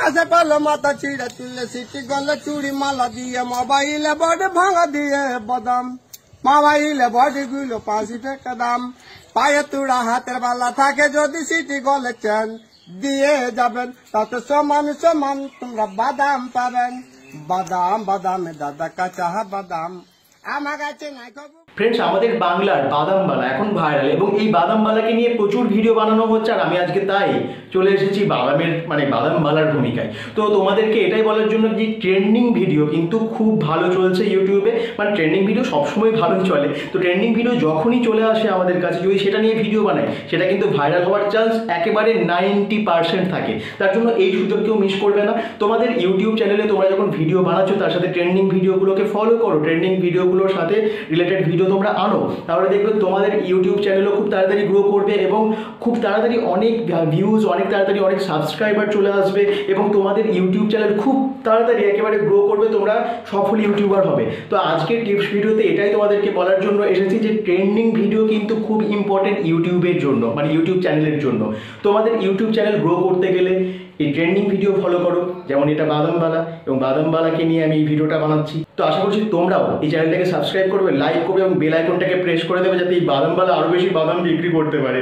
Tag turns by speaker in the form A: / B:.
A: से पहले माता चिड़ा तुल्ले सीटी गले चूड़ी माला दिए मोबाइल बॉडी भांगा दिए बदाम मोबाइल बॉडी गुलो 5 টাকা দাম पाए तुड़ा हाथेर बाला थाके যদি সিটি গলে চেন দিয়ে যাবেন তাতে সমান সমান তোমরা বাদাম পাবেন বাদাম বাদামে দাদা কাঁচা বাদাম আমার কাছে নাই খবর।
B: फ्रेंड्स আমাদের বাংলার বাদাম বালা এখন ভাইরাল এবং এই বাদাম বালাকে নিয়ে প্রচুর ভিডিও বানানো হচ্ছে আর আমি আজকে তাই চলে এসেছি বাদামের বাদাম বালার ভূমিকায়। তো তোমাদেরকে এটাই বলার জন্য যে ট্রেন্ডিং ভিডিও কিন্তু খুব ভালো চলছে ইউটিউবে, ট্রেন্ডিং ভিডিও সবসময় ভালোই চলে। তো ট্রেন্ডিং ভিডিও যখনই চলে আসে আমাদের কাছে যদি সেটা নিয়ে ভিডিও বানায় সেটা কিন্তু ভাইরাল হওয়ার চান্স একেবারে 90% থাকে। তার জন্য এই সুযোগ কেউ মিস করবে না। তোমাদের ইউটিউব চ্যানেলে তোমরা যখন ভিডিও বানাচ্ছো তার সাথে ট্রেন্ডিং ভিডিওগুলোকে ফলো করো, ট্রেন্ডিং ভিডিওগুলোর সাথে রিলেটেড ভিডিও তোমরা আনো, তাহলে দেখবে তোমাদের ইউটিউব চ্যানেলও খুব তাড়াতাড়ি গ্রো করবে এবং খুব তাড়াতাড়ি অনেক ভিউজ, অনেক তাড়াতাড়ি অনেক সাবস্ক্রাইবার চলে আসবে এবং তোমাদের ইউটিউব চ্যানেল খুব তাড়াতাড়ি একেবারে গ্রো করবে, তোমরা সফল ইউটিউবার হবে। তো আজকের টিপস ভিডিওতে এটাই তোমাদেরকে বলার জন্য এসেছি যে ট্রেন্ডিং ভিডিও কিন্তু খুব ইম্পর্টেন্ট ইউটিউবের জন্য, ইউটিউব চ্যানেলের জন্য। তোমাদের ইউটিউব চ্যানেল গ্রো করতে গেলে এই ট্রেন্ডিং ভিডিও ফলো করো, যেমন এটা বাদামবালা এবং বাদামবালাকে নিয়ে আমি এই ভিডিওটা বানাচ্ছি। তো আশা করছি তোমরাও এই চ্যানেলটাকে সাবস্ক্রাইব করবে, লাইক করবে এবং বেল আইকনটাকে প্রেস করে দেবে যাতে এই বাদামবালা আরও বেশি বাদাম বিক্রি করতে পারে।